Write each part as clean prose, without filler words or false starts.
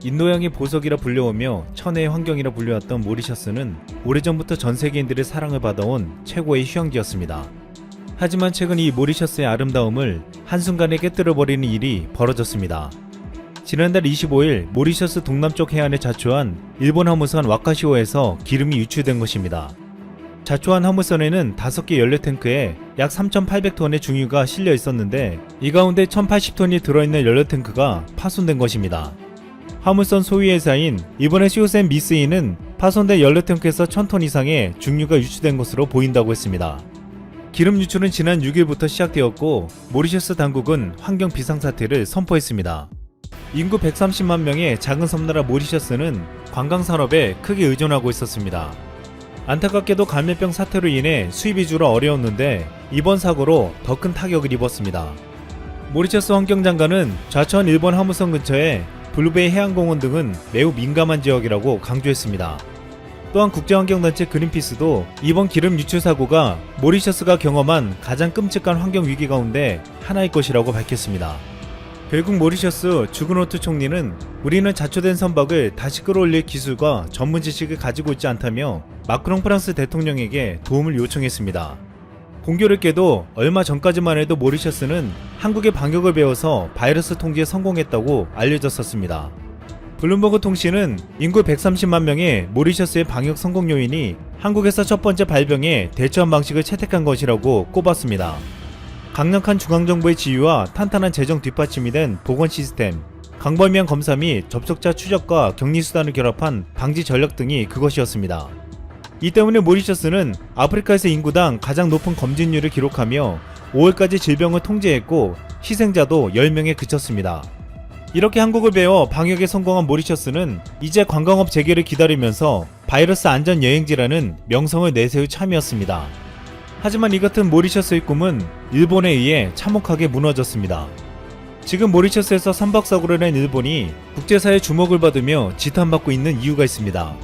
인도양의 보석이라 불려오며 천혜의 환경이라 불려왔던 모리셔스는 오래전부터 전 세계인들의 사랑을 받아온 최고의 휴양지였습니다. 하지만 최근 이 모리셔스의 아름다움을 한순간에 깨뜨려버리는 일이 벌어졌습니다. 지난달 25일 모리셔스 동남쪽 해안에 자초한 일본 화물선 와카시오에서 기름이 유출된 것입니다. 자초한 화물선에는 5개 연료 탱크에 약 3,800톤의 중유가 실려 있었는데 이 가운데 1,080톤이 들어있는 연료 탱크가 파손된 것입니다. 화물선 소유회사인 이번에 시오센 미스이는 파손된 연료 탱크에서 1,000톤 이상의 중유가 유출된 것으로 보인다고 했습니다. 기름 유출은 지난 6일부터 시작되었고 모리셔스 당국은 환경 비상사태를 선포했습니다. 인구 130만 명의 작은 섬나라 모리셔스는 관광산업에 크게 의존하고 있었습니다. 안타깝게도 감염병 사태로 인해 수입이 줄어 어려웠는데 이번 사고로 더 큰 타격을 입었습니다. 모리셔스 환경장관은 좌천 일본 화물선 근처에 블루베이 해양공원 등은 매우 민감한 지역이라고 강조했습니다. 또한 국제환경단체 그린피스도 이번 기름 유출 사고가 모리셔스가 경험한 가장 끔찍한 환경위기 가운데 하나일 것이라고 밝혔습니다. 결국 모리셔스 주그노트 총리는 우리는 자초된 선박을 다시 끌어올릴 기술과 전문 지식을 가지고 있지 않다며 마크롱 프랑스 대통령에게 도움을 요청했습니다. 공교롭게도 얼마 전까지만 해도 모리셔스는 한국의 방역을 배워서 바이러스 통제에 성공했다고 알려졌었습니다. 블룸버그 통신은 인구 130만 명의 모리셔스의 방역 성공 요인이 한국에서 첫 번째 발병에 대처한 방식을 채택한 것이라고 꼽았습니다. 강력한 중앙정부의 지휘와 탄탄한 재정 뒷받침이 된 보건 시스템, 광범위한 검사 및 접촉자 추적과 격리수단을 결합한 방지 전략 등이 그것이었습니다. 이 때문에 모리셔스는 아프리카에서 인구당 가장 높은 검진율을 기록하며 5월까지 질병을 통제했고 희생자도 10명에 그쳤습니다. 이렇게 한국을 배워 방역에 성공한 모리셔스는 이제 관광업 재개를 기다리면서 바이러스 안전 여행지라는 명성을 내세울 참이었습니다. 하지만 이 같은 모리셔스의 꿈은 일본에 의해 참혹하게 무너졌습니다. 지금 모리셔스에서 선박사고를 낸 일본이 국제사회의 주목을 받으며 지탄받고 있는 이유가 있습니다.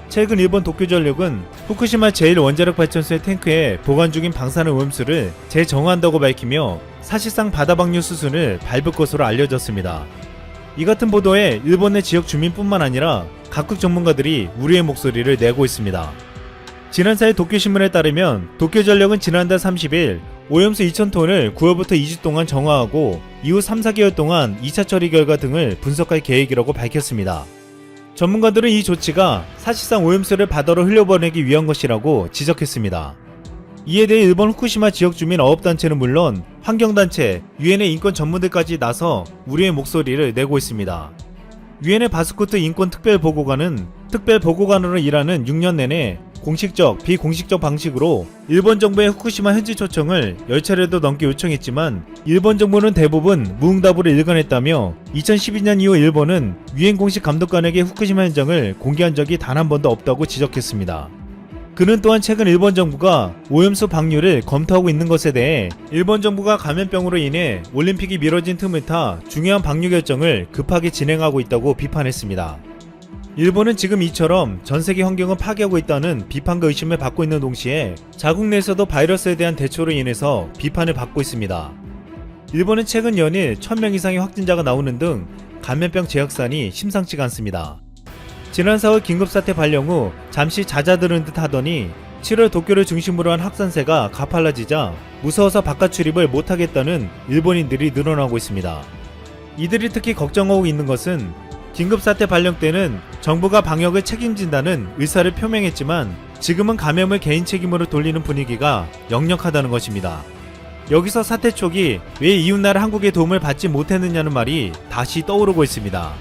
최근 일본 도쿄전력은 후쿠시마 제1원자력발전소의 탱크에 보관 중인 방사능 오염수를 재정화한다고 밝히며 사실상 바다방류 수순을 밟을 것으로 알려졌습니다. 이 같은 보도에 일본 내 지역 주민뿐만 아니라 각국 전문가들이 우려의 목소리를 내고 있습니다. 지난 4일 도쿄신문에 따르면 도쿄전력은 지난달 30일 오염수 2,000톤을 9월부터 2주 동안 정화하고 이후 3-4개월 동안 2차 처리 결과 등을 분석할 계획이라고 밝혔습니다. 전문가들은 이 조치가 사실상 오염수를 바다로 흘려보내기 위한 것이라고 지적했습니다. 이에 대해 일본 후쿠시마 지역 주민 어업단체는 물론 환경단체, 유엔의 인권 전문들까지 나서 우려의 목소리를 내고 있습니다. 유엔의 바스코트 인권특별보고관은 특별보고관으로 일하는 6년 내내 공식적, 비공식적 방식으로 일본 정부의 후쿠시마 현지 초청을 10차례도 넘게 요청했지만 일본 정부는 대부분 무응답으로 일관했다며 2012년 이후 일본은 유엔 공식 감독관에게 후쿠시마 현장을 공개한 적이 단 한 번도 없다고 지적했습니다. 그는 또한 최근 일본 정부가 오염수 방류를 검토하고 있는 것에 대해 일본 정부가 감염병으로 인해 올림픽이 미뤄진 틈을 타 중요한 방류 결정을 급하게 진행하고 있다고 비판했습니다. 일본은 지금 이처럼 전세계 환경을 파괴하고 있다는 비판과 의심을 받고 있는 동시에 자국 내에서도 바이러스에 대한 대처로 인해서 비판을 받고 있습니다. 일본은 최근 연일 1,000명 이상의 확진자가 나오는 등 감염병 재확산이 심상치가 않습니다. 지난 4월 긴급사태 발령 후 잠시 잦아드는 듯 하더니 7월 도쿄를 중심으로 한 확산세가 가팔라지자 무서워서 바깥 출입을 못하겠다는 일본인들이 늘어나고 있습니다. 이들이 특히 걱정하고 있는 것은 긴급사태 발령 때는 정부가 방역을 책임진다는 의사를 표명했지만 지금은 감염을 개인 책임으로 돌리는 분위기가 역력하다는 것입니다. 여기서 사태 초기 왜 이웃나라 한국의 도움을 받지 못했느냐는 말이 다시 떠오르고 있습니다.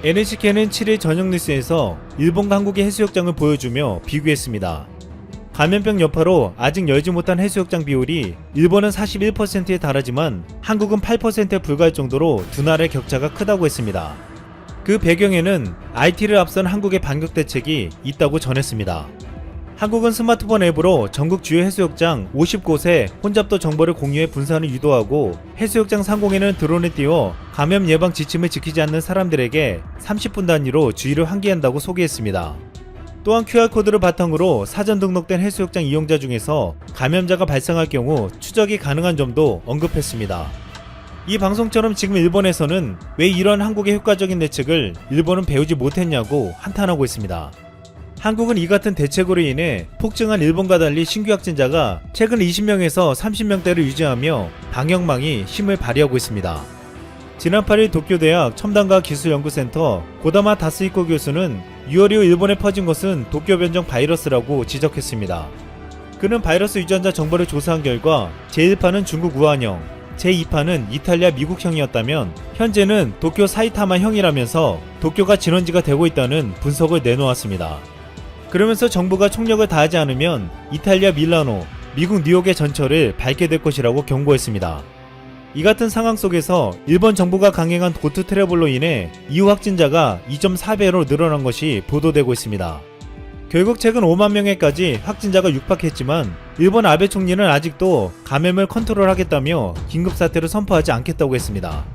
NHK는 7일 저녁 뉴스에서 일본과 한국의 해수욕장을 보여주며 비교했습니다. 감염병 여파로 아직 열지 못한 해수욕장 비율이 일본은 41%에 달하지만 한국은 8%에 불과할 정도로 두 나라의 격차가 크다고 했습니다. 그 배경에는 IT를 앞선 한국의 방역 대책이 있다고 전했습니다. 한국은 스마트폰 앱으로 전국 주요 해수욕장 50곳에 혼잡도 정보를 공유해 분산을 유도하고 해수욕장 상공에는 드론을 띄워 감염 예방 지침을 지키지 않는 사람들에게 30분 단위로 주의를 환기한다고 소개했습니다. 또한 QR코드를 바탕으로 사전 등록된 해수욕장 이용자 중에서 감염자가 발생할 경우 추적이 가능한 점도 언급했습니다. 이 방송처럼 지금 일본에서는 왜 이런 한국의 효과적인 대책을 일본은 배우지 못했냐고 한탄하고 있습니다. 한국은 이 같은 대책으로 인해 폭증한 일본과 달리 신규 확진자가 최근 20명에서 30명대를 유지하며 방역망이 힘을 발휘하고 있습니다. 지난 8일 도쿄대학 첨단과학기술연구센터 고다마 다스이코 교수는 6월 이후 일본에 퍼진 것은 도쿄 변종 바이러스라고 지적했습니다. 그는 바이러스 유전자 정보를 조사한 결과 제1파는 중국 우한형, 제2파는 이탈리아 미국형이었다면 현재는 도쿄 사이타마형이라면서 도쿄가 진원지가 되고 있다는 분석을 내놓았습니다. 그러면서 정부가 총력을 다하지 않으면 이탈리아 밀라노, 미국 뉴욕의 전철을 밟게 될 것이라고 경고했습니다. 이 같은 상황 속에서 일본 정부가 강행한 고트 트래블로 인해 이후 확진자가 2.4배로 늘어난 것이 보도되고 있습니다. 결국 최근 5만 명에까지 확진자가 육박했지만 일본 아베 총리는 아직도 감염을 컨트롤하겠다며 긴급사태를 선포하지 않겠다고 했습니다.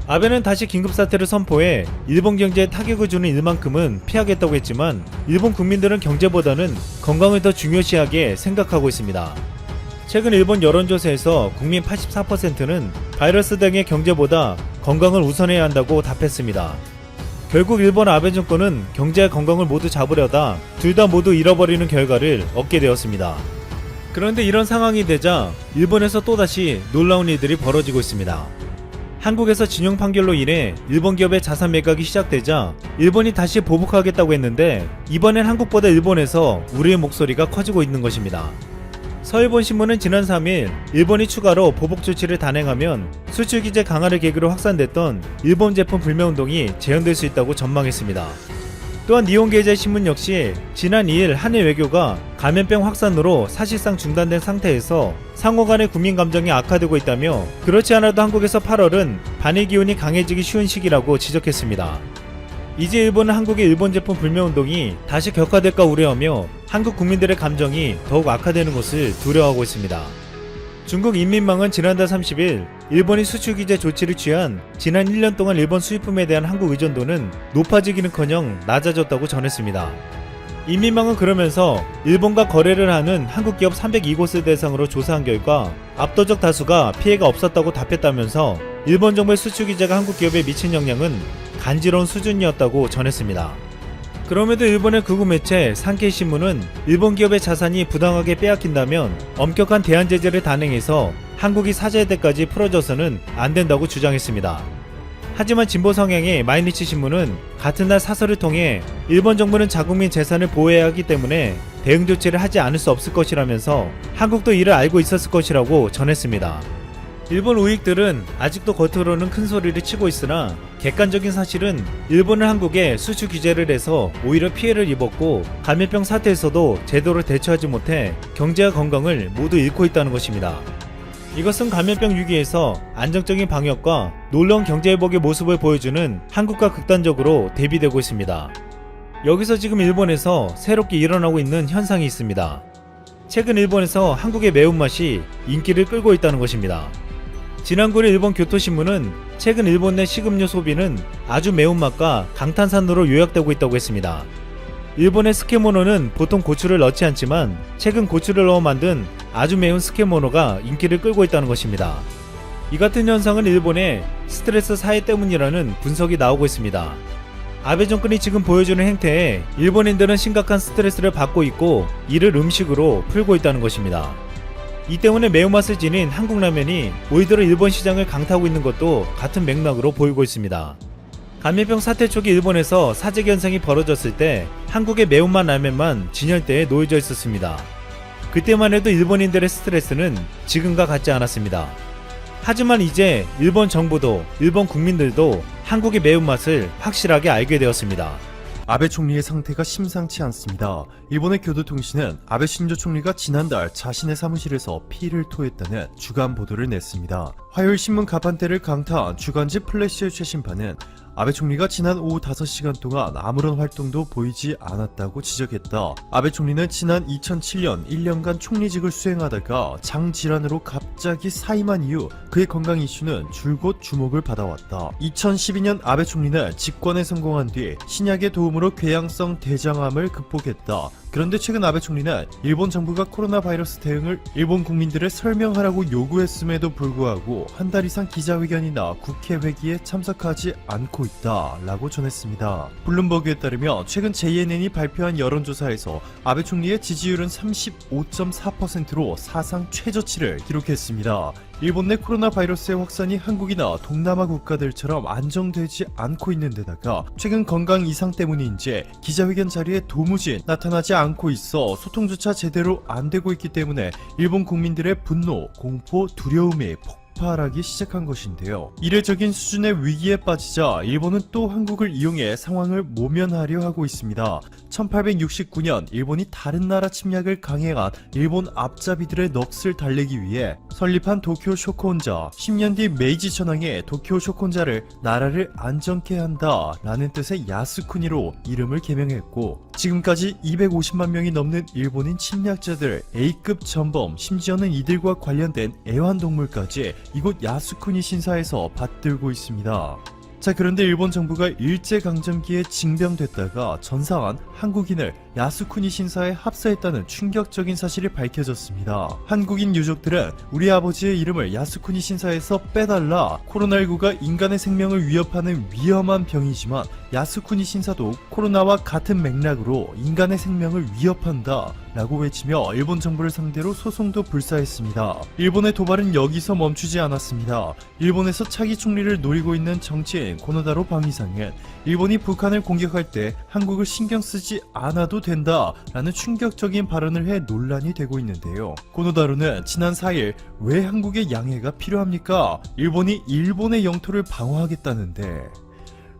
아베는 다시 긴급사태를 선포해 일본 경제에 타격을 주는 일만큼은 피하겠다고 했지만 일본 국민들은 경제보다는 건강을 더 중요시하게 생각하고 있습니다. 최근 일본 여론조사에서 국민 84%는 바이러스 등의 경제보다 건강을 우선해야 한다고 답했습니다. 결국 일본 아베 정권은 경제와 건강을 모두 잡으려다 둘 다 모두 잃어버리는 결과를 얻게 되었습니다. 그런데 이런 상황이 되자 일본에서 또다시 놀라운 일들이 벌어지고 있습니다. 한국에서 진용 판결로 인해 일본 기업의 자산 매각이 시작되자 일본이 다시 보복하겠다고 했는데 이번엔 한국보다 일본에서 우리의 목소리가 커지고 있는 것입니다. 서일본신문은 지난 3일 일본이 추가로 보복 조치를 단행하면 수출 규제 강화를 계기로 확산됐던 일본 제품 불매운동이 재현될 수 있다고 전망했습니다. 또한 니혼게이자신문 역시 지난 2일 한일 외교가 감염병 확산으로 사실상 중단된 상태에서 상호 간의 국민 감정이 악화되고 있다며 그렇지 않아도 한국에서 8월은 반일 기온이 강해지기 쉬운 시기라고 지적했습니다. 이제 일본은 한국의 일본 제품 불매운동이 다시 격화될까 우려하며 한국 국민들의 감정이 더욱 악화되는 것을 두려워하고 있습니다. 중국 인민망은 지난달 30일 일본이 수출 규제 조치를 취한 지난 1년 동안 일본 수입품에 대한 한국 의존도는 높아지기는커녕 낮아졌다고 전했습니다. 인민망은 그러면서 일본과 거래를 하는 한국 기업 302곳을 대상으로 조사한 결과 압도적 다수가 피해가 없었다고 답했다면서 일본 정부의 수출 규제가 한국 기업에 미친 영향은 간지러운 수준이었다고 전했습니다. 그럼에도 일본의 극우 매체 산케이 신문은 일본 기업의 자산이 부당하게 빼앗긴다면 엄격한 대안 제재를 단행해서 한국이 사죄할 때까지 풀어줘서는 안 된다고 주장했습니다. 하지만 진보 성향의 마이니치 신문은 같은 날 사설을 통해 일본 정부는 자국민 재산을 보호해야 하기 때문에 대응 조치를 하지 않을 수 없을 것이라면서 한국도 이를 알고 있었을 것이라고 전했습니다. 일본 우익들은 아직도 겉으로는 큰 소리를 치고 있으나 객관적인 사실은 일본은 한국에 수출 규제를 해서 오히려 피해를 입었고 감염병 사태에서도 제대로 대처하지 못해 경제와 건강을 모두 잃고 있다는 것입니다. 이것은 감염병 위기에서 안정적인 방역과 놀라운 경제회복의 모습을 보여주는 한국과 극단적으로 대비되고 있습니다. 여기서 지금 일본에서 새롭게 일어나고 있는 현상이 있습니다. 최근 일본에서 한국의 매운맛이 인기를 끌고 있다는 것입니다. 지난 9일 일본 교토신문은 최근 일본 내 식음료 소비는 아주 매운맛과 강탄산으로 요약되고 있다고 했습니다. 일본의 스케모노는 보통 고추를 넣지 않지만 최근 고추를 넣어 만든 아주 매운 스케모노가 인기를 끌고 있다는 것입니다. 이 같은 현상은 일본의 스트레스 사회 때문이라는 분석이 나오고 있습니다. 아베 정권이 지금 보여주는 행태에 일본인들은 심각한 스트레스를 받고 있고 이를 음식으로 풀고 있다는 것입니다. 이 때문에 매운맛을 지닌 한국 라면이 오히려 일본 시장을 강타하고 있는 것도 같은 맥락으로 보이고 있습니다. 감염병 사태 초기 일본에서 사재기 현상이 벌어졌을 때 한국의 매운맛 라면만 진열대에 놓여져 있었습니다. 그때만 해도 일본인들의 스트레스는 지금과 같지 않았습니다. 하지만 이제 일본 정부도 일본 국민들도 한국의 매운맛을 확실하게 알게 되었습니다. 아베 총리의 상태가 심상치 않습니다. 일본의 교도통신은 아베 신조 총리가 지난달 자신의 사무실에서 피를 토했다는 주간 보도를 냈습니다. 화요일 신문 가판대를 강타한 주간지 플래시의 최신판은 아베 총리가 지난 오후 5시간 동안 아무런 활동도 보이지 않았다고 지적했다. 아베 총리는 지난 2007년 1년간 총리직을 수행하다가 장 질환으로 갑자기 사임한 이후 그의 건강 이슈는 줄곧 주목을 받아왔다. 2012년 아베 총리는 집권에 성공한 뒤 신약의 도움으로 궤양성 대장암을 극복했다. 그런데 최근 아베 총리는 일본 정부가 코로나 바이러스 대응을 일본 국민들에 설명하라고 요구했음에도 불구하고 한 달 이상 기자회견이나 국회 회기에 참석하지 않고 있다 라고 전했습니다. 블룸버그에 따르면 최근 JNN이 발표한 여론조사에서 아베 총리의 지지율은 35.4%로 사상 최저치를 기록했습니다. 일본 내 코로나 바이러스의 확산이 한국이나 동남아 국가들처럼 안정되지 않고 있는 데다가 최근 건강 이상 때문인지 기자회견 자리에 도무지 나타나지 않고 있어 소통조차 제대로 안 되고 있기 때문에 일본 국민들의 분노, 공포, 두려움이 폭발하기 시작한 것인데요. 이례적인 수준의 위기에 빠지자 일본은 또 한국을 이용해 상황을 모면하려 하고 있습니다. 1869년 일본이 다른 나라 침략을 강행한 일본 앞잡이들의 넋을 달래기 위해 설립한 도쿄 쇼콘자, 10년 뒤 메이지 천황이 도쿄 쇼콘자를 나라를 안정케 한다 라는 뜻의 야스쿠니로 이름을 개명했고 지금까지 250만 명이 넘는 일본인 침략자들, A급 전범, 심지어는 이들과 관련된 애완동물까지 이곳 야스쿠니 신사에서 받들고 있습니다. 자, 그런데 일본 정부가 일제강점기에 징병됐다가 전사한 한국인을 야스쿠니 신사에 합사했다는 충격적인 사실이 밝혀졌습니다. 한국인 유족들은 우리 아버지의 이름을 야스쿠니 신사에서 빼달라, 코로나19가 인간의 생명을 위협하는 위험한 병이지만 야스쿠니 신사도 코로나와 같은 맥락으로 인간의 생명을 위협한다 라고 외치며 일본 정부를 상대로 소송도 불사했습니다. 일본의 도발은 여기서 멈추지 않았습니다. 일본에서 차기 총리를 노리고 있는 정치인 고노다로 방위상은 일본이 북한을 공격할 때 한국을 신경 쓰지 않아도 된다 라는 충격적인 발언을 해 논란이 되고 있는데요. 고노다로는 지난 4일 왜 한국의 양해가 필요합니까? 일본이 일본의 영토를 방어하겠다는데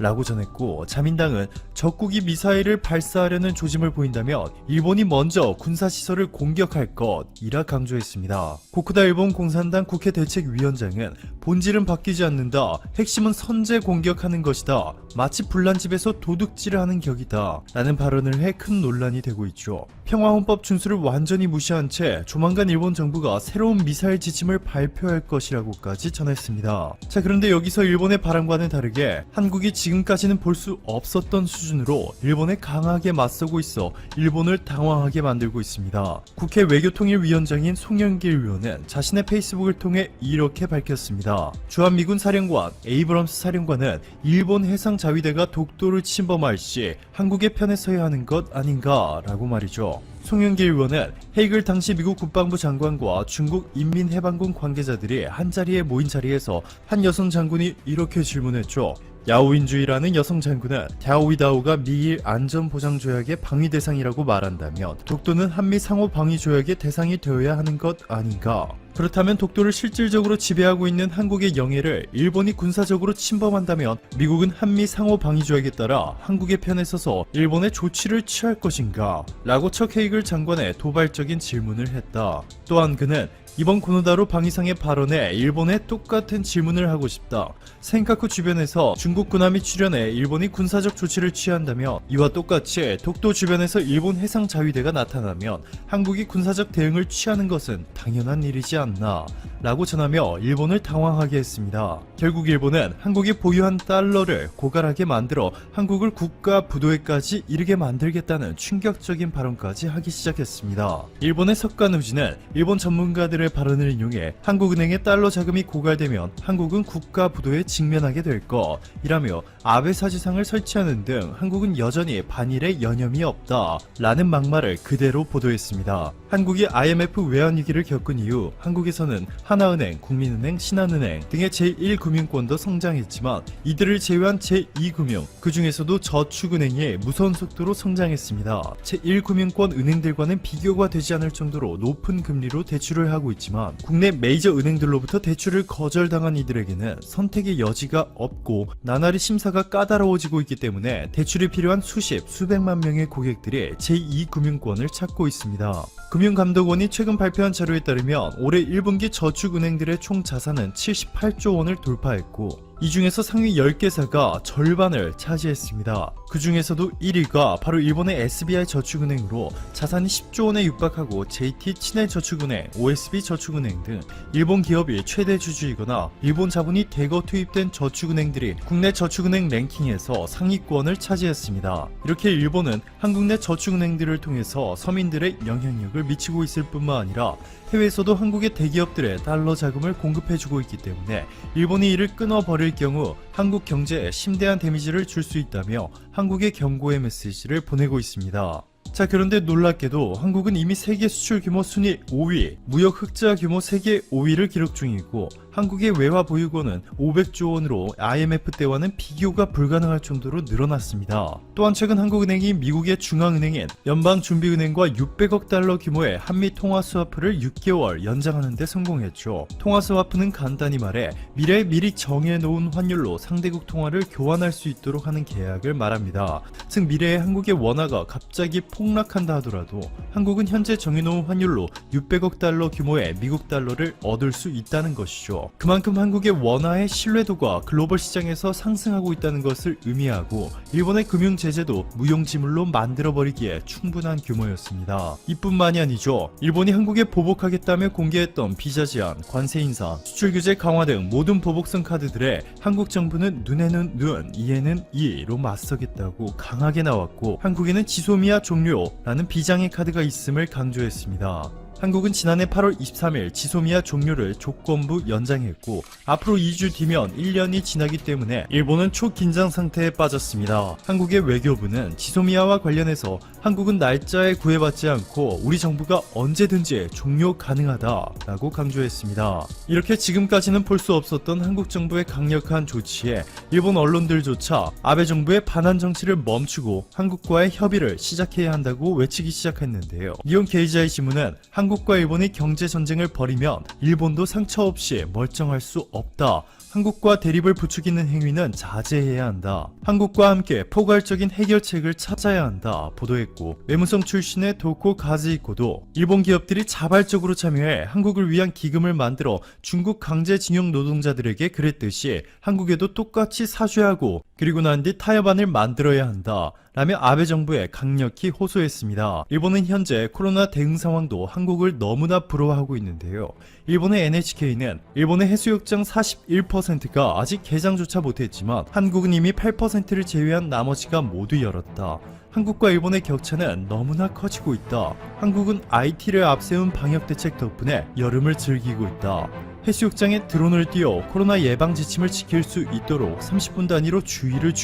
라고 전했고, 자민당은 적국이 미사일을 발사하려는 조짐을 보인다면 일본이 먼저 군사시설을 공격할 것이라 강조했습니다. 고쿠다 일본 공산당 국회 대책위원장은 본질은 바뀌지 않는다, 핵심은 선제 공격하는 것이다, 마치 불난집에서 도둑질을 하는 격이다 라는 발언을 해 큰 논란이 되고 있죠. 평화헌법 준수를 완전히 무시한 채 조만간 일본 정부가 새로운 미사일 지침을 발표할 것이라고까지 전했습니다. 자, 그런데 여기서 일본의 바람과는 다르게 한국이 지금까지는 볼 수 없었던 수준으로 일본에 강하게 맞서고 있어 일본을 당황하게 만들고 있습니다. 국회 외교통일위원장인 송영길 의원은 자신의 페이스북을 통해 이렇게 밝혔습니다. 주한미군 사령관 에이브럼스 사령관은 일본 해상자위대가 독도를 침범할 시 한국의 편에 서야 하는 것 아닌가 라고 말이죠. 송영길 의원은 헤이글 당시 미국 국방부 장관과 중국 인민해방군 관계자들이 한자리에 모인 자리에서 한 여성 장군이 이렇게 질문했죠. 야오인주의라는 여성 장군은 갸오이다오가 미일 안전보장조약의 방위 대상이라고 말한다면 독도는 한미 상호 방위 조약의 대상이 되어야 하는 것 아닌가? 그렇다면 독도를 실질적으로 지배하고 있는 한국의 영해를 일본이 군사적으로 침범한다면 미국은 한미 상호 방위 조약에 따라 한국의 편에 서서 일본의 조치를 취할 것인가? 라고 척 헤이글 장관의 도발적인 질문을 했다. 또한 그는 이번 고노다로 방위상의 발언에 일본에 똑같은 질문을 하고 싶다. 센카쿠 주변에서 중국 군함이 출현해 일본이 군사적 조치를 취한다면 이와 똑같이 독도 주변에서 일본 해상자위대가 나타나면 한국이 군사적 대응을 취하는 것은 당연한 일이지 않나 라고 전하며 일본을 당황하게 했습니다. 결국 일본은 한국이 보유한 달러를 고갈하게 만들어 한국을 국가 부도에까지 이르게 만들겠다는 충격적인 발언까지 하기 시작했습니다. 일본의 석가누지는 일본 전문가들의 발언을 인용해 한국은행의 달러 자금이 고갈되면 한국은 국가 부도에 직면하게 될 것이라며 아베 사지상을 설치하는 등 한국은 여전히 반일에 여념이 없다 라는 막말을 그대로 보도했습니다. 한국이 IMF 외환위기를 겪은 이후 한국에서는 하나은행, 국민은행, 신한은행 등의 제1금융권도 성장했지만 이들을 제외한 제2금융, 그 중에서도 저축은행이 무서운 속도로 성장했습니다. 제1금융권 은행들과는 비교가 되지 않을 정도로 높은 금리로 대출을 하고 있지만 국내 메이저 은행들로부터 대출을 거절당한 이들에게는 선택의 여지가 없고 나날이 심사가 까다로워지고 있기 때문에 대출이 필요한 수십, 수백만 명의 고객들이 제2금융권을 찾고 있습니다. 금융감독원이 최근 발표한 자료에 따르면 올해 1분기 저축은행들의 총 자산은 78조 원을 돌파했고 이 중에서 상위 10개사가 절반을 차지했습니다. 그 중에서도 1위가 바로 일본의 SBI 저축은행으로 자산이 10조 원에 육박하고 JT 친해저축은행, OSB 저축은행 등 일본 기업이 최대 주주이거나 일본 자본이 대거 투입된 저축은행들이 국내 저축은행 랭킹에서 상위권을 차지했습니다. 이렇게 일본은 한국 내 저축은행들을 통해서 서민들의 영향력을 미치고 있을 뿐만 아니라 해외에서도 한국의 대기업들의 달러 자금을 공급해주고 있기 때문에 일본이 이를 끊어버릴 경우 한국 경제에 심대한 데미지를 줄 수 있다며 한국의 경고의 메시지를 보내고 있습니다. 자, 그런데 놀랍게도 한국은 이미 세계 수출 규모 순위 5위, 무역 흑자 규모 세계 5위를 기록 중이고 한국의 외화 보유고는 500조 원으로 IMF 때와는 비교가 불가능할 정도로 늘어났습니다. 또한 최근 한국은행이 미국의 중앙은행인 연방준비은행과 600억 달러 규모의 한미 통화 스와프를 6개월 연장하는 데 성공했죠. 통화 스와프는 간단히 말해 미래에 미리 정해놓은 환율로 상대국 통화를 교환할 수 있도록 하는 계약을 말합니다. 즉 미래에 한국의 원화가 갑자기 폭락한다 하더라도 한국은 현재 정해놓은 환율로 600억 달러 규모의 미국 달러를 얻을 수 있다는 것이죠. 그만큼 한국의 원화의 신뢰도가 글로벌 시장에서 상승하고 있다는 것을 의미하고 일본의 금융 제재도 무용지물로 만들어버리기에 충분한 규모였습니다. 이뿐만이 아니죠. 일본이 한국에 보복하겠다며 공개했던 비자 제한, 관세 인상, 수출 규제 강화 등 모든 보복성 카드들에 한국 정부는 눈에는 눈, 이에는 이로 맞서겠다고 강하게 나왔고 한국에는 지소미아 종료라는 비장의 카드가 있음을 강조했습니다. 한국은 지난해 8월 23일 지소미아 종료를 조건부 연장했고 앞으로 2주 뒤면 1년이 지나기 때문에 일본은 초긴장 상태에 빠졌습니다. 한국의 외교부는 지소미아와 관련해서 한국은 날짜에 구애받지 않고 우리 정부가 언제든지 종료 가능하다라고 강조했습니다. 이렇게 지금까지는 볼 수 없었던 한국 정부의 강력한 조치에 일본 언론들조차 아베 정부의 반한 정치를 멈추고 한국과의 협의를 시작해야 한다고 외치기 시작했는데요. 니혼 게이자의 신문은 한국과 일본이 경제 전쟁을 벌이면 일본도 상처 없이 멀쩡할 수 없다. 한국과 대립을 부추기는 행위는 자제해야 한다. 한국과 함께 포괄적인 해결책을 찾아야 한다. 보도했고 외무성 출신의 도코 가즈이코도 일본 기업들이 자발적으로 참여해 한국을 위한 기금을 만들어 중국 강제징용 노동자들에게 그랬듯이 한국에도 똑같이 사죄하고 그리고 난 뒤 타협안을 만들어야 한다. 라며 아베 정부에 강력히 호소했습니다. 일본은 현재 코로나 대응 상황도 한국을 너무나 부러워하고 있는데요. 일본의 NHK는 일본의 해수욕장 41%가 아직 개장조차 못했지만 한국은 이미 8%를 제외한 나머지가 모두 열었다. 한국과 일본의 격차는 너무나 커지고 있다. 한국은 IT를 앞세운 방역대책 덕분에 여름을 즐기고 있다. 해수욕장에 드론을 띄워 코로나 예방 지침을 지킬 수 있도록 30분 단위로 주의를 주고